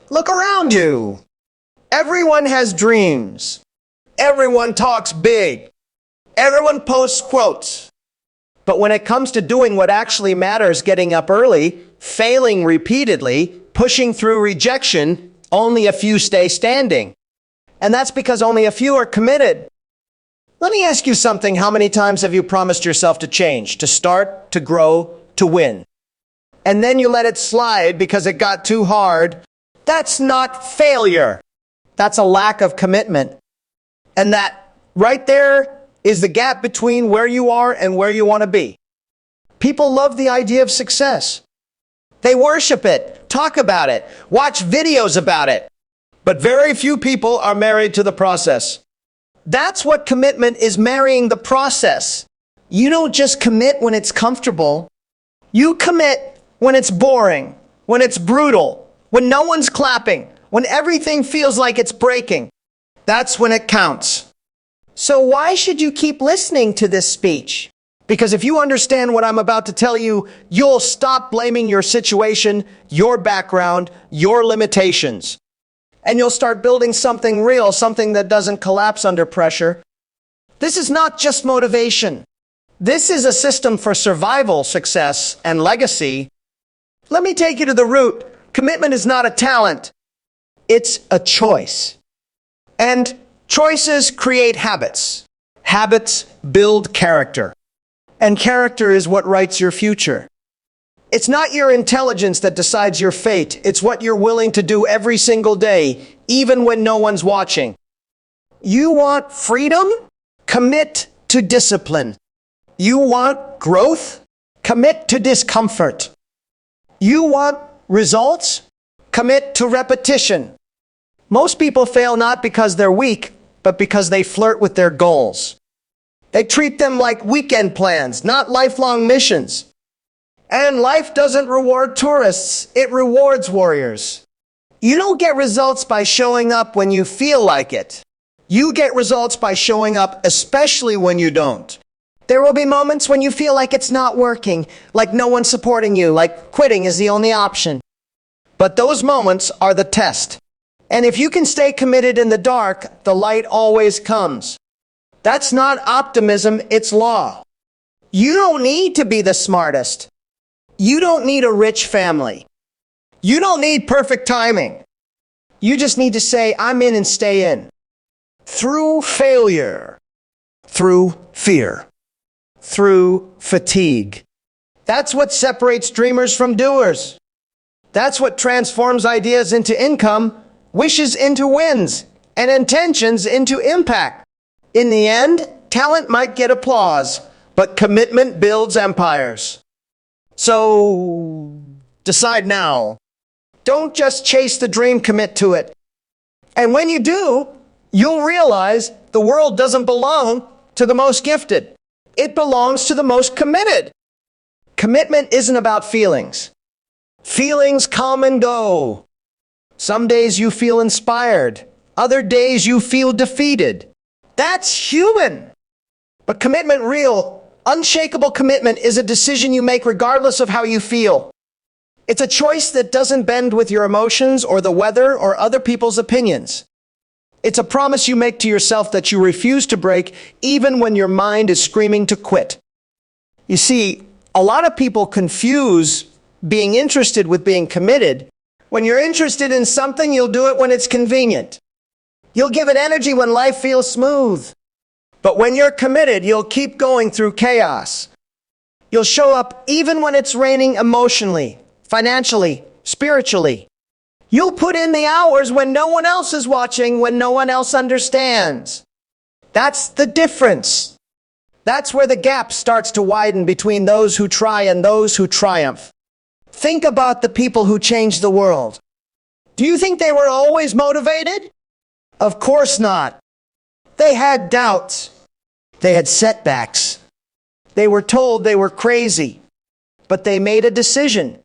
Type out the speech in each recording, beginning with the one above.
Look around you. Everyone has dreams. Everyone talks big. Everyone posts quotes. But when it comes to doing what actually matters, getting up early, failing repeatedly, pushing through rejection, only a few stay standing. And that's because only a few are committed. Let me ask you something. How many times have you promised yourself to change, to start, to grow, to win? And then you let it slide because it got too hard? That's not failure. That's a lack of commitment. And that right there is the gap between where you are and where you want to be. People love the idea of success. They worship it, talk about it, watch videos about it. But very few people are married to the process. That's what commitment is, marrying the process. You don't just commit when it's comfortable. You commit when it's boring, when it's brutal, when no one's clapping, when everything feels like it's breaking. That's when it counts. So why should you keep listening to this speech? Because if you understand what I'm about to tell you, you'll stop blaming your situation, your background, your limitations. And you'll start building something real, something that doesn't collapse under pressure. This is not just motivation. This is a system for survival, success, and legacy. Let me take you to the root. Commitment is not a talent. It's a choice. And choices create habits. Habits build character. And character is what writes your future. It's not your intelligence that decides your fate. It's what you're willing to do every single day, even when no one's watching. You want freedom? Commit to discipline. You want growth? Commit to discomfort. You want results? Commit to repetition. Most people fail not because they're weak, but because they flirt with their goals. They treat them like weekend plans, not lifelong missions. And life doesn't reward tourists, it rewards warriors. You don't get results by showing up when you feel like it. You get results by showing up, especially when you don't. There will be moments when you feel like it's not working, like no one's supporting you, like quitting is the only option. But those moments are the test. And if you can stay committed in the dark, the light always comes. That's not optimism, it's law. You don't need to be the smartest. You don't need a rich family. You don't need perfect timing. You just need to say, I'm in, and stay in. Through failure, through fear, through fatigue. That's what separates dreamers from doers. That's what transforms ideas into income, wishes into wins, and intentions into impact. In the end, talent might get applause, but commitment builds empires. So, decide now. Don't just chase the dream, commit to it. And when you do, you'll realize the world doesn't belong to the most gifted. It belongs to the most committed. Commitment isn't about feelings. Feelings come and go. Some days you feel inspired. Other days you feel defeated. That's human. But commitment, real, unshakable commitment, is a decision you make regardless of how you feel. It's a choice that doesn't bend with your emotions or the weather or other people's opinions. It's a promise you make to yourself that you refuse to break even when your mind is screaming to quit. You see, a lot of people confuse being interested with being committed. When you're interested in something, you'll do it when it's convenient. You'll give it energy when life feels smooth. But when you're committed, you'll keep going through chaos. You'll show up even when it's raining emotionally, financially, spiritually. You'll put in the hours when no one else is watching, when no one else understands. That's the difference. That's where the gap starts to widen between those who try and those who triumph. Think about the people who changed the world. Do you think they were always motivated? Of course not. They had doubts. They had setbacks. They were told they were crazy. But they made a decision.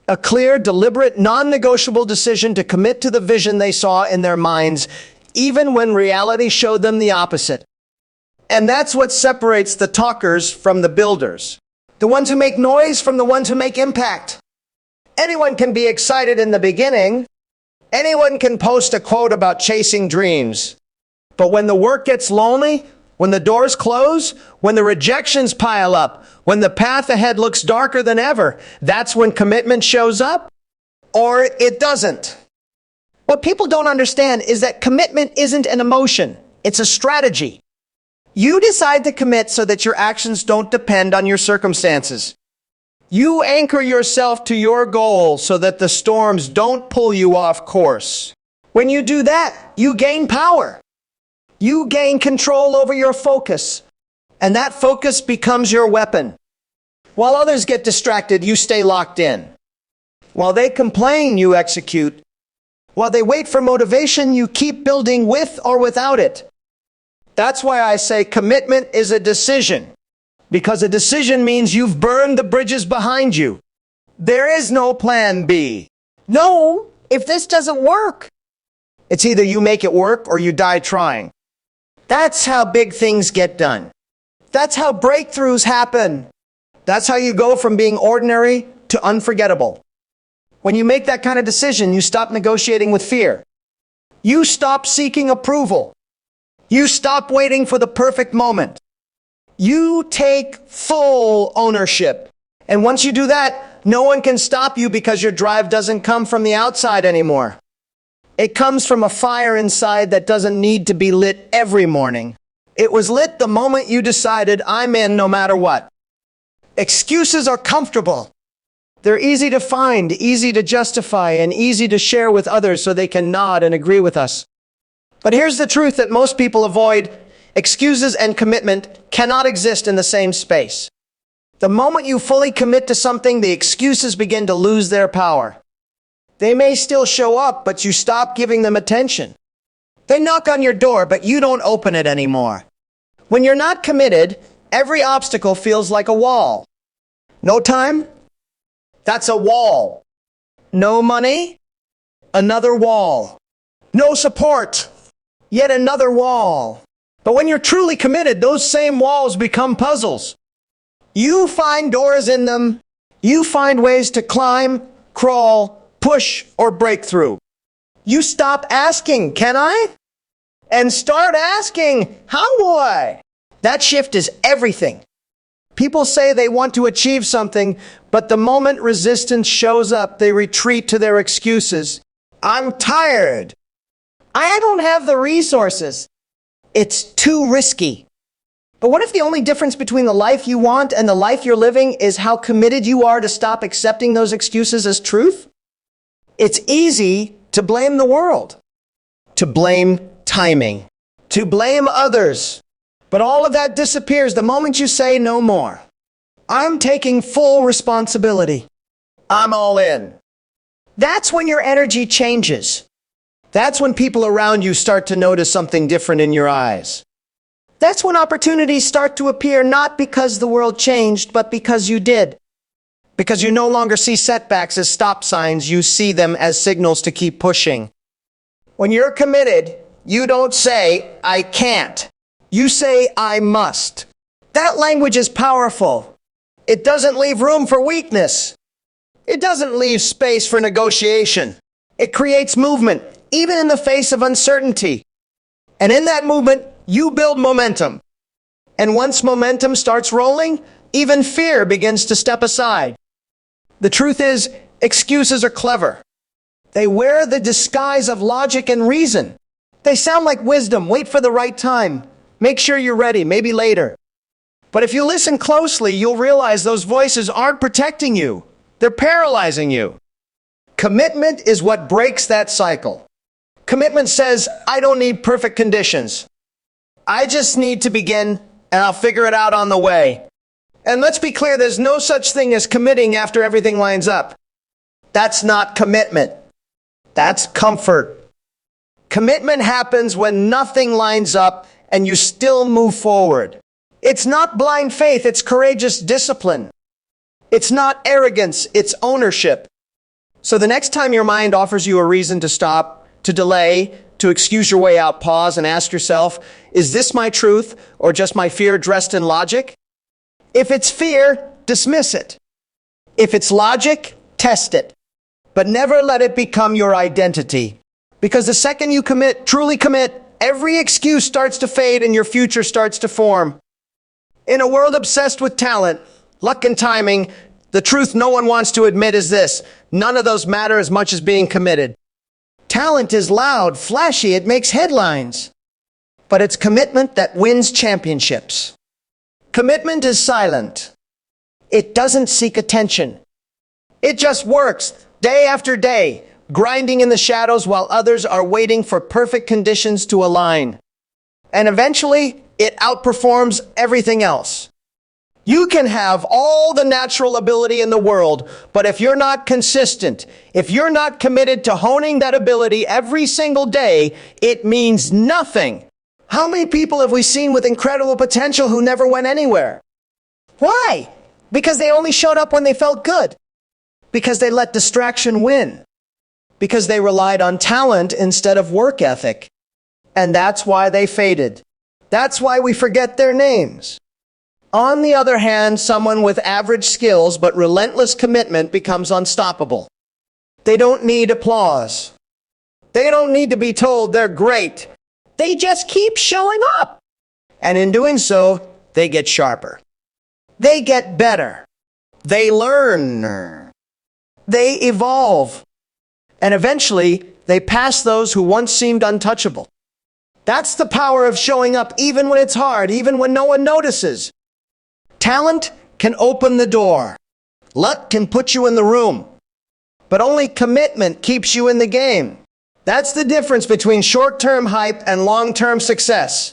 A clear, deliberate, non-negotiable decision to commit to the vision they saw in their minds, even when reality showed them the opposite. And that's what separates the talkers from the builders. The ones who make noise from the ones who make impact. Anyone can be excited in the beginning, Anyone can post a quote about chasing dreams. But when the work gets lonely, when the doors close, when the rejections pile up, when the path ahead looks darker than ever, that's when commitment shows up, or it doesn't. What people don't understand is that commitment isn't an emotion, it's a strategy. You decide to commit so that your actions don't depend on your circumstances. You anchor yourself to your goal so that the storms don't pull you off course. When you do that, you gain power. You gain control over your focus, and that focus becomes your weapon. While others get distracted, you stay locked in. While they complain, you execute. While they wait for motivation, you keep building with or without it. That's why I say commitment is a decision, because a decision means you've burned the bridges behind you. There is no plan B. No, if this doesn't work. It's either you make it work or you die trying. That's how big things get done. That's how breakthroughs happen. That's how you go from being ordinary to unforgettable. When you make that kind of decision, you stop negotiating with fear. You stop seeking approval. You stop waiting for the perfect moment. You take full ownership. And once you do that, no one can stop you because your drive doesn't come from the outside anymore. It comes from a fire inside that doesn't need to be lit every morning. It was lit the moment you decided, I'm in no matter what. Excuses are comfortable. They're easy to find, easy to justify, and easy to share with others so they can nod and agree with us. But here's the truth that most people avoid. Excuses and commitment cannot exist in the same space. The moment you fully commit to something, the excuses begin to lose their power. They may still show up, but you stop giving them attention. They knock on your door, but you don't open it anymore. When you're not committed, every obstacle feels like a wall. No time? That's a wall. No money? Another wall. No support? Yet another wall. But when you're truly committed, those same walls become puzzles. You find doors in them. You find ways to climb, crawl, push, or break through. You stop asking, can I? And start asking, how will I? That shift is everything. People say they want to achieve something, but the moment resistance shows up, they retreat to their excuses. I'm tired. I don't have the resources. It's too risky. But what if the only difference between the life you want and the life you're living is how committed you are to stop accepting those excuses as truth? It's easy to blame the world, to blame timing, to blame others. But all of that disappears the moment you say no more. I'm taking full responsibility. I'm all in. That's when your energy changes. That's when people around you start to notice something different in your eyes. That's when opportunities start to appear, not because the world changed, but because you did. Because you no longer see setbacks as stop signs, you see them as signals to keep pushing. When you're committed, you don't say, I can't. You say, I must. That language is powerful. It doesn't leave room for weakness. It doesn't leave space for negotiation. It creates movement, even in the face of uncertainty. And in that movement, you build momentum. And once momentum starts rolling, even fear begins to step aside. The truth is, excuses are clever. They wear the disguise of logic and reason. They sound like wisdom. Wait for the right time. Make sure you're ready, maybe later. But if you listen closely, you'll realize those voices aren't protecting you. They're paralyzing you. Commitment is what breaks that cycle. Commitment says, I don't need perfect conditions. I just need to begin, and I'll figure it out on the way. And let's be clear, there's no such thing as committing after everything lines up. That's not commitment. That's comfort. Commitment happens when nothing lines up and you still move forward. It's not blind faith, it's courageous discipline. It's not arrogance, it's ownership. So the next time your mind offers you a reason to stop, to delay, to excuse your way out, pause and ask yourself, is this my truth or just my fear dressed in logic? If it's fear, dismiss it. If it's logic, test it. But never let it become your identity. Because the second you commit, truly commit, every excuse starts to fade and your future starts to form. In a world obsessed with talent, luck and timing, the truth no one wants to admit is this: none of those matter as much as being committed. Talent is loud, flashy, it makes headlines. But it's commitment that wins championships. Commitment is silent. It doesn't seek attention. It just works day after day, grinding in the shadows while others are waiting for perfect conditions to align. And eventually, it outperforms everything else. You can have all the natural ability in the world, but if you're not consistent, if you're not committed to honing that ability every single day, it means nothing. How many people have we seen with incredible potential who never went anywhere? Why? Because they only showed up when they felt good. Because they let distraction win. Because they relied on talent instead of work ethic. And that's why they faded. That's why we forget their names. On the other hand, someone with average skills but relentless commitment becomes unstoppable. They don't need applause. They don't need to be told they're great. They just keep showing up. And in doing so, they get sharper. They get better. They learn. They evolve. And eventually, they pass those who once seemed untouchable. That's the power of showing up even when it's hard, even when no one notices. Talent can open the door. Luck can put you in the room. But only commitment keeps you in the game. That's the difference between short-term hype and long-term success.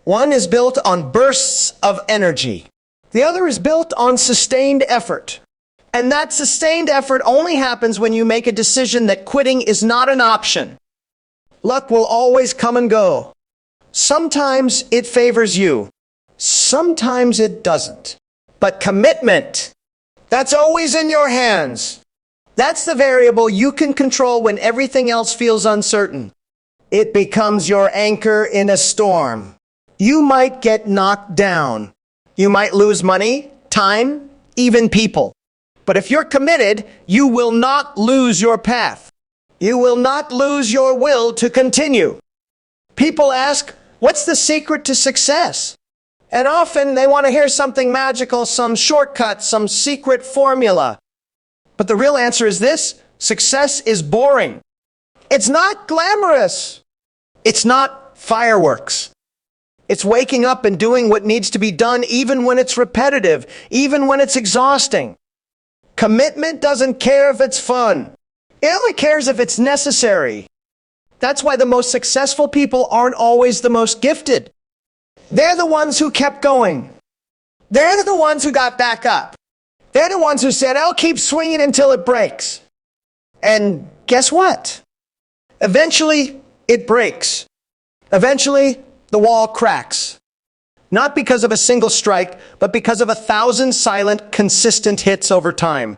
One is built on bursts of energy. The other is built on sustained effort. And that sustained effort only happens when you make a decision that quitting is not an option. Luck will always come and go. Sometimes it favors you. Sometimes it doesn't. But commitment, that's always in your hands. That's the variable you can control when everything else feels uncertain. It becomes your anchor in a storm. You might get knocked down. You might lose money, time, even people. But if you're committed, you will not lose your path. You will not lose your will to continue. People ask, what's the secret to success? And often they want to hear something magical, some shortcut, some secret formula. But the real answer is this: success is boring. It's not glamorous. It's not fireworks. It's waking up and doing what needs to be done even when it's repetitive, even when it's exhausting. Commitment doesn't care if it's fun. It only cares if it's necessary. That's why the most successful people aren't always the most gifted. They're the ones who kept going. They're the ones who got back up. They're the ones who said, I'll keep swinging until it breaks. And guess what? Eventually, it breaks. Eventually, the wall cracks. Not because of a single strike, but because of 1,000 silent, consistent hits over time.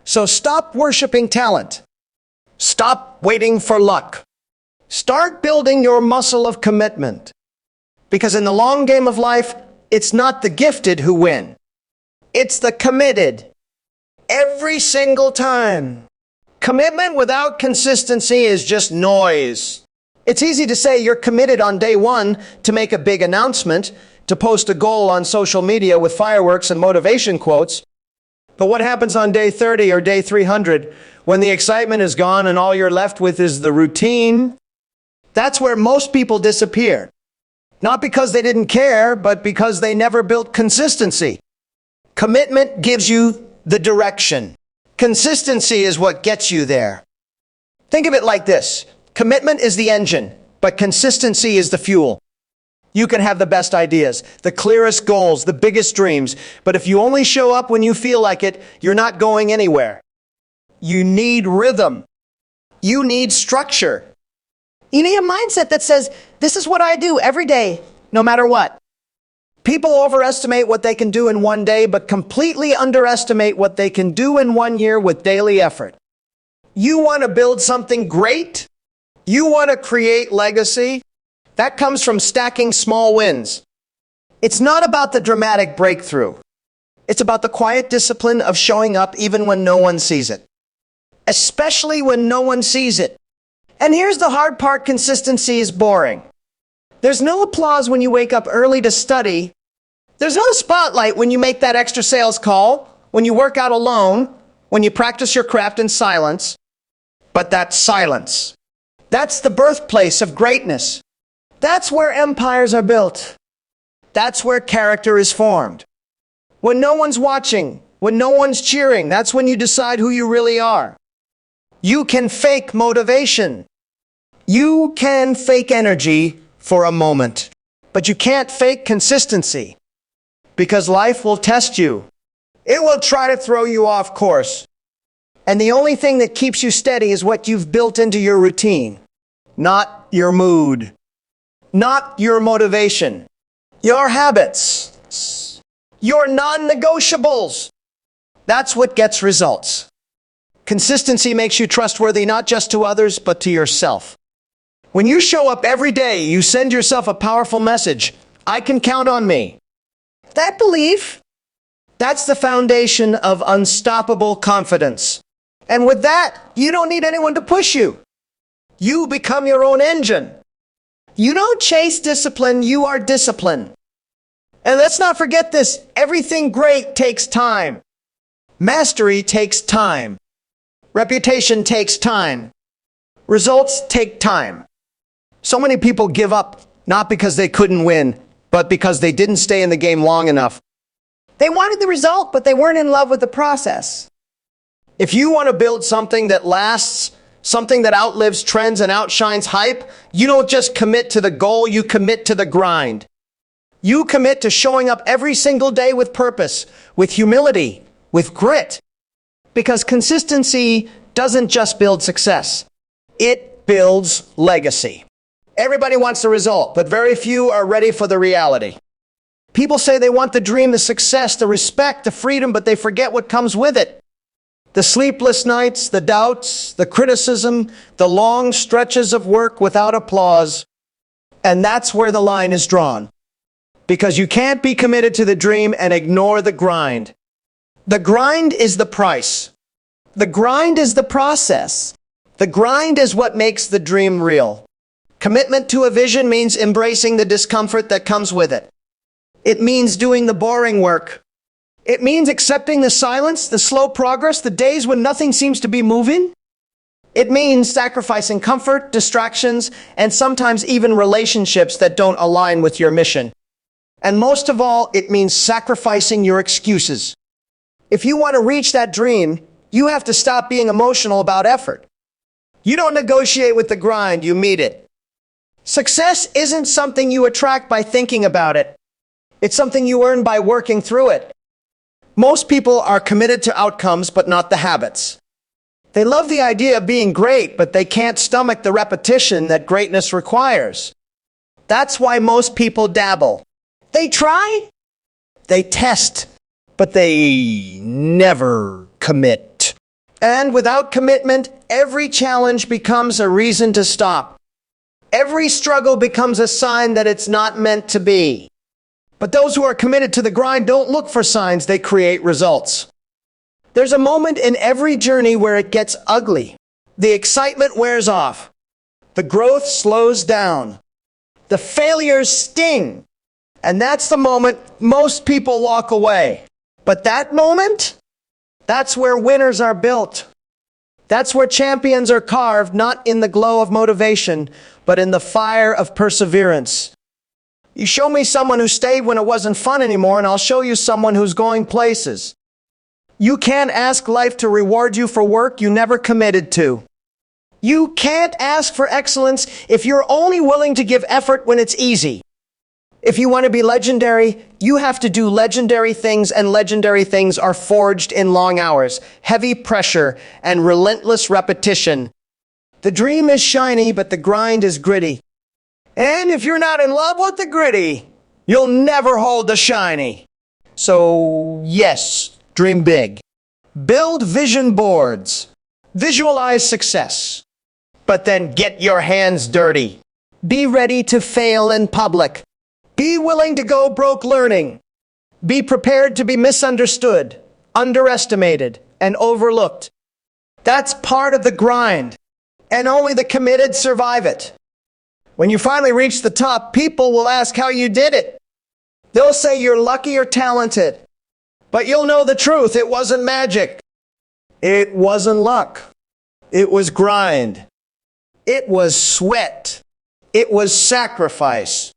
So stop worshiping talent. Stop waiting for luck. Start building your muscle of commitment. Because in the long game of life, it's not the gifted who win. It's the committed. Every single time. Commitment without consistency is just noise. It's easy to say you're committed on day one to make a big announcement, to post a goal on social media with fireworks and motivation quotes. But what happens on day 30 or day 300 when the excitement is gone and all you're left with is the routine? That's where most people disappear. Not because they didn't care, but because they never built consistency. Commitment gives you the direction. Consistency is what gets you there. Think of it like this. Commitment is the engine, but consistency is the fuel. You can have the best ideas, the clearest goals, the biggest dreams, but if you only show up when you feel like it, you're not going anywhere. You need rhythm. You need structure. You need a mindset that says, this is what I do every day, no matter what. People overestimate what they can do in one day, but completely underestimate what they can do in 1 year with daily effort. You want to build something great? You want to create legacy? That comes from stacking small wins. It's not about the dramatic breakthrough. It's about the quiet discipline of showing up even when no one sees it. Especially when no one sees it. And here's the hard part: consistency is boring. There's no applause when you wake up early to study. There's no spotlight when you make that extra sales call, when you work out alone, when you practice your craft in silence. But that silence, that's the birthplace of greatness. That's where empires are built. That's where character is formed. When no one's watching, when no one's cheering, that's when you decide who you really are. You can fake motivation. You can fake energy for a moment. But you can't fake consistency, because life will test you. It will try to throw you off course. And the only thing that keeps you steady is what you've built into your routine. Not your mood. Not your motivation. Your habits. Your non-negotiables. That's what gets results. Consistency makes you trustworthy not just to others, but to yourself. When you show up every day, you send yourself a powerful message. I can count on me. That belief, that's the foundation of unstoppable confidence. And with that, you don't need anyone to push you. You become your own engine. You don't chase discipline, you are discipline. And let's not forget this: everything great takes time. Mastery takes time. Reputation takes time. Results take time. So many people give up, not because they couldn't win, but because they didn't stay in the game long enough. They wanted the result, but they weren't in love with the process. If you want to build something that lasts, something that outlives trends and outshines hype, you don't just commit to the goal, you commit to the grind. You commit to showing up every single day with purpose, with humility, with grit. Because consistency doesn't just build success, it builds legacy. Everybody wants the result, but very few are ready for the reality. People say they want the dream, the success, the respect, the freedom, but they forget what comes with it. The sleepless nights, the doubts, the criticism, the long stretches of work without applause. And that's where the line is drawn. Because you can't be committed to the dream and ignore the grind. The grind is the price. The grind is the process. The grind is what makes the dream real. Commitment to a vision means embracing the discomfort that comes with it. It means doing the boring work. It means accepting the silence, the slow progress, the days when nothing seems to be moving. It means sacrificing comfort, distractions, and sometimes even relationships that don't align with your mission. And most of all, it means sacrificing your excuses. If you want to reach that dream, you have to stop being emotional about effort. You don't negotiate with the grind, you meet it. Success isn't something you attract by thinking about it. It's something you earn by working through it. Most people are committed to outcomes, but not the habits. They love the idea of being great, but they can't stomach the repetition that greatness requires. That's why most people dabble. They try, they test, but they never commit. And without commitment, every challenge becomes a reason to stop. Every struggle becomes a sign that it's not meant to be. But those who are committed to the grind don't look for signs, they create results. There's a moment in every journey where it gets ugly. The excitement wears off. The growth slows down. The failures sting. And that's the moment most people walk away. But that moment, that's where winners are built. That's where champions are carved, not in the glow of motivation, but in the fire of perseverance. You show me someone who stayed when it wasn't fun anymore, and I'll show you someone who's going places. You can't ask life to reward you for work you never committed to. You can't ask for excellence if you're only willing to give effort when it's easy. If you want to be legendary, you have to do legendary things, and legendary things are forged in long hours, heavy pressure, and relentless repetition. The dream is shiny, but the grind is gritty. And if you're not in love with the gritty, you'll never hold the shiny. So yes, dream big. Build vision boards. Visualize success. But then get your hands dirty. Be ready to fail in public. Be willing to go broke learning. Be prepared to be misunderstood, underestimated, and overlooked. That's part of the grind. And only the committed survive it. When you finally reach the top, people will ask how you did it. They'll say you're lucky or talented. But you'll know the truth. It wasn't magic. It wasn't luck. It was grind. It was sweat. It was sacrifice.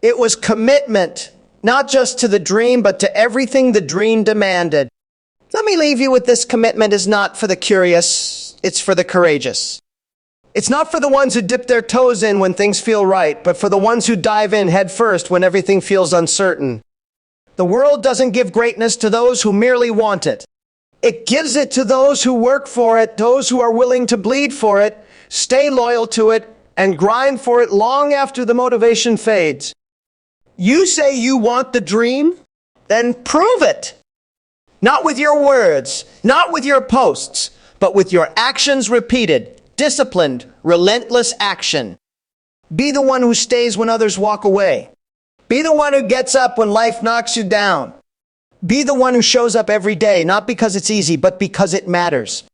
It was commitment, not just to the dream, but to everything the dream demanded. Let me leave you with this: commitment is not for the curious, it's for the courageous. It's not for the ones who dip their toes in when things feel right, but for the ones who dive in head first when everything feels uncertain. The world doesn't give greatness to those who merely want it. It gives it to those who work for it, those who are willing to bleed for it, stay loyal to it, and grind for it long after the motivation fades. You say you want the dream? Then prove it. Not with your words, not with your posts, but with your actions repeated, disciplined, relentless action. Be the one who stays when others walk away. Be the one who gets up when life knocks you down. Be the one who shows up every day, not because it's easy, but because it matters.